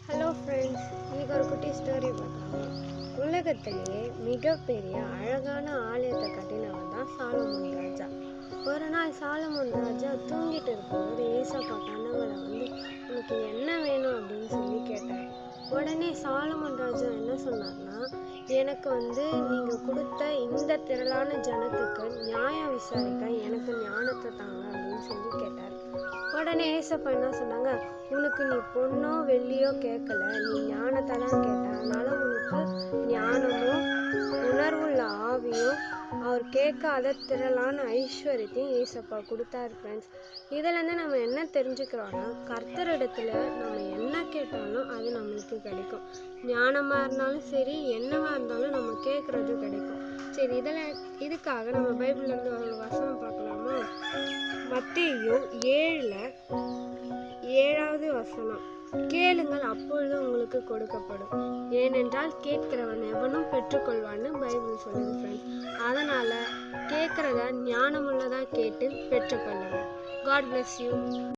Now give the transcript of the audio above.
Hello friends, இன்றைக்கி ஒரு குட்டி ஸ்டோரி பார்க்கலாம். உலகத்திலேயே மிகப்பெரிய அழகான ஆலயத்தை கட்டினவன் தான் சாலமோன் ராஜா. ஒரு நாள் சாலமோன் ராஜா தூங்கிட்டு இருக்கும்போது ஏசப்பா கனவுல வந்து உனக்கு என்ன வேணும் அப்படின்னு சொல்லி கேட்டார். உடனே சாலமோன் ராஜா என்ன சொன்னார்னா, எனக்கு நீங்கள் கொடுத்த இந்த திரளான ஜனத்துக்கு நியாயம் விசாரிக்க எனக்கு ஞானத்தை தாங்க அப்படின்னு சொல்லி கேட்டார். உடனே ஏசப்பா என்ன சொன்னாங்க, உனக்கு நீ பொண்ணோ வெள்ளியோ கேட்கல, நீ ஞானத்தை தான் கேட்ட. அதனால உனக்கு ஞானமும் உணர்வுள்ள ஆவியும் அவர் கேட்காத திரளான ஐஸ்வர்யத்தையும் ஏசப்பா கொடுத்தாரு. ஃப்ரெண்ட்ஸ், இதுலேருந்து நம்ம என்ன தெரிஞ்சுக்கிறோன்னா, கர்த்தரிடத்துல நம்ம என்ன கேட்டாலும் அது நம்மளுக்கு கிடைக்கும். ஞானமாக இருந்தாலும் சரி, என்னவாக இருந்தாலும் நம்ம கேட்குறது கிடைக்கும். சரி, இதுக்காக நம்ம பைபிள்லேருந்து ஒரு வசனம் பார்க்கலாமா? மத்தேயு 7:7 வசனம், கேளுங்கள் அப்பொழுது உங்களுக்கு கொடுக்கப்படும், ஏனென்றால் கேட்கிறவன் எவனும் பெற்றுக்கொள்வான்னு பைபிள் சொல்லுது. ஃப்ரெண்ட்ஸ், அதனால கேட்கறத ஞானமுள்ளதா கேட்டு பெற்றுக்கொள்ளுங்க. God bless you.